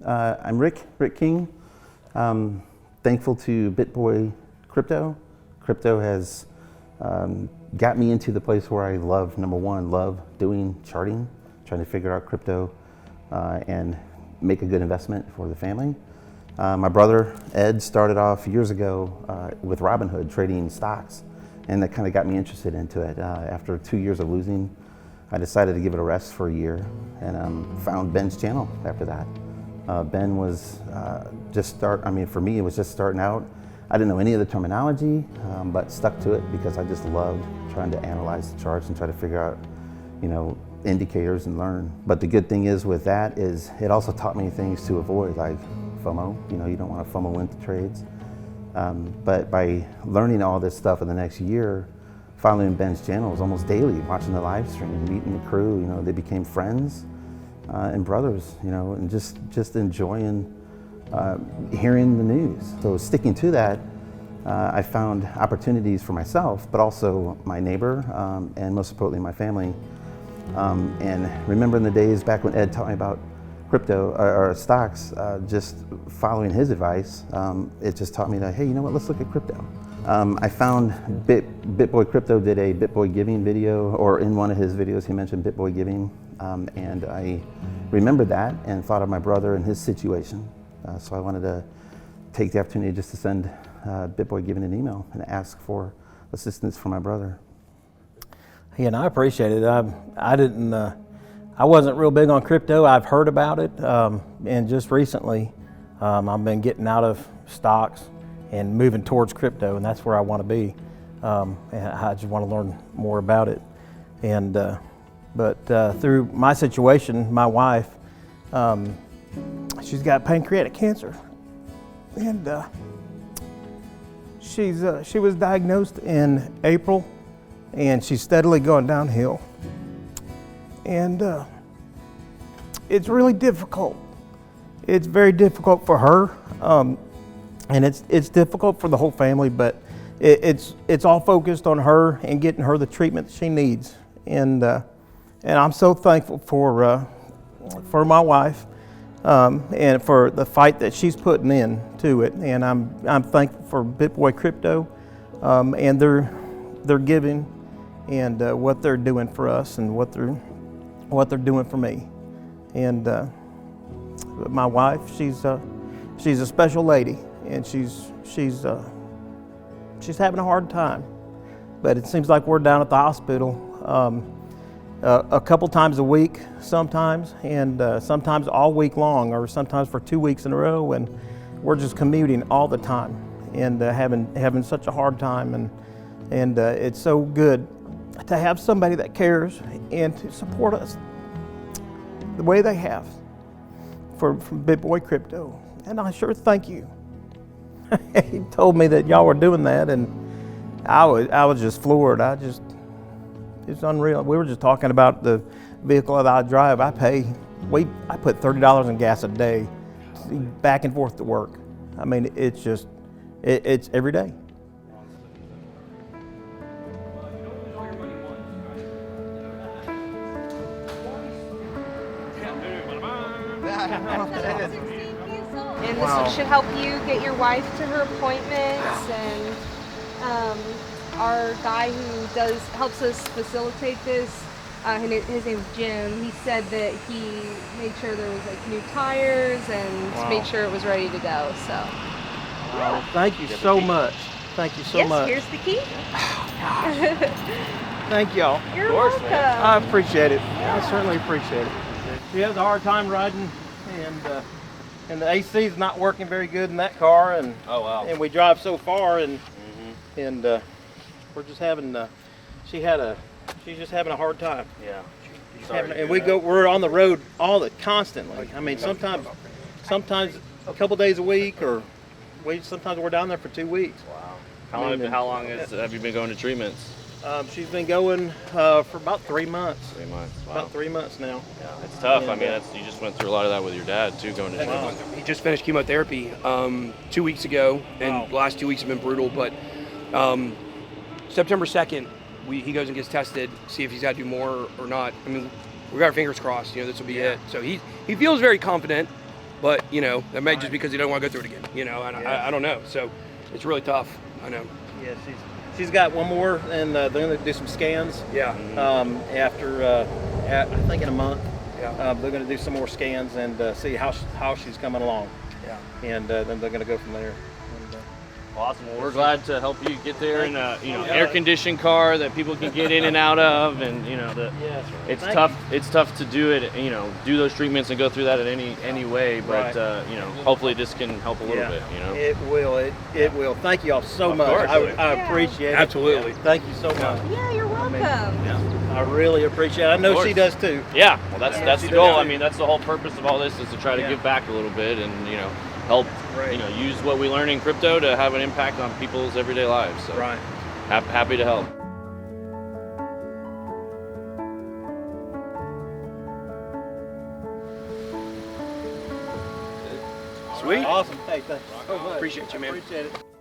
I'm Rick King. Thankful to BitBoy Crypto. Crypto has got me into the place where I love, number one, love doing charting, trying to figure out crypto and make a good investment for the family. My brother Ed started off years ago with Robinhood trading stocks, and that kind of got me interested into it. After 2 years of losing, I decided to give it a rest for a year, and found Ben's channel after that. Ben was for me, it was just starting out. I didn't know any of the terminology, but stuck to it because I just loved trying to analyze the charts and try to figure out, indicators and learn. But the good thing is with that is it also taught me things to avoid, like FOMO. You don't want to FOMO into trades. But by learning all this stuff in the next year, following Ben's channel was almost daily, watching the live stream, meeting the crew. They became friends and brothers. And just enjoying hearing the news. So sticking to that, I found opportunities for myself, but also my neighbor, and most importantly my family. And remembering the days back when Ed taught me about crypto or stocks, just following his advice, it just taught me that, hey, let's look at crypto. I found BitBoy Crypto did a BitBoy Giving video, or in one of his videos he mentioned BitBoy Giving, and I remembered that and thought of my brother and his situation. So I wanted to take the opportunity just to send BitBoy Giving an email and ask for assistance for my brother. Yeah, and I appreciate it. I wasn't real big on crypto. I've heard about it, and just recently I've been getting out of stocks and moving towards crypto, and that's where I want to be. And I just want to learn more about it. And but through my situation, my wife, she's got pancreatic cancer, and she was diagnosed in April, and she's steadily going downhill. And it's really difficult. It's very difficult for her, and it's difficult for the whole family. But it's all focused on her and getting her the treatment she needs. And I'm so thankful for my wife and for the fight that she's putting in to it. And I'm thankful for BitBoy Crypto and their giving and what they're doing for us and what they're doing for me. And my wife, she's a special lady, and she's having a hard time. But it seems like we're down at the hospital a couple times a week sometimes, and sometimes all week long, or sometimes for 2 weeks in a row, and we're just commuting all the time and having such a hard time. And it's so good to have somebody that cares and to support us the way they have from BitBoy Crypto. And I sure thank you. He told me that y'all were doing that, and I was just floored. It's unreal. We were just talking about the vehicle that I drive. I put $30 in gas a day back and forth to work. I mean, it's every day. And this should help you get your wife to her appointments. And our guy who helps us facilitate this, his name's Jim. He said that he made sure there was like new tires and made sure it was ready to go. So, well, thank you so much. Thank you so much. Here's the key. Thank y'all. You're welcome. I appreciate it. I certainly appreciate it. She has a hard time riding, and the AC is not working very good in that car, and and we drive so far, and we're just having she's just having a hard time. Yeah. We're on the road constantly. I mean, sometimes a couple days a week, or sometimes we're down there for 2 weeks. Wow. How long have you been going to treatments? She's been going for about 3 months. 3 months. Wow. About 3 months now. Yeah, it's tough. I mean, you just went through a lot of that with your dad too, going to treatment. He just finished chemotherapy 2 weeks ago, and the last 2 weeks have been brutal. But September 2nd, he goes and gets tested, see if he's got to do more or not. I mean, we got our fingers crossed. This will be it. So he feels very confident, but you know, that may just because he don't want to go through it again. You know, and I don't know. So it's really tough. I know. Yeah, she's got one more, and they're going to do some scans. Yeah. After I think in a month. Yeah. They're going to do some more scans and see how she's coming along. Yeah. And then they're going to go from there. Awesome. Well, we're glad to help you get there in a air-conditioned car that people can get in and out of, and it's tough. It's tough to do it. Do those treatments and go through that in any way. But hopefully this can help a little bit. It will. It will. Thank you all so much. course. I appreciate it. Absolutely. Thank you so much. Yeah, you're welcome. I really appreciate it. I know she does too. Yeah. Well, that's she the goal. does. I mean, that's the whole purpose of all this is to try to give back a little bit and help. Right. Use what we learn in crypto to have an impact on people's everyday lives. So Right. happy to help. Sweet. Awesome. Hey, thanks so much. Appreciate you, man. Appreciate it.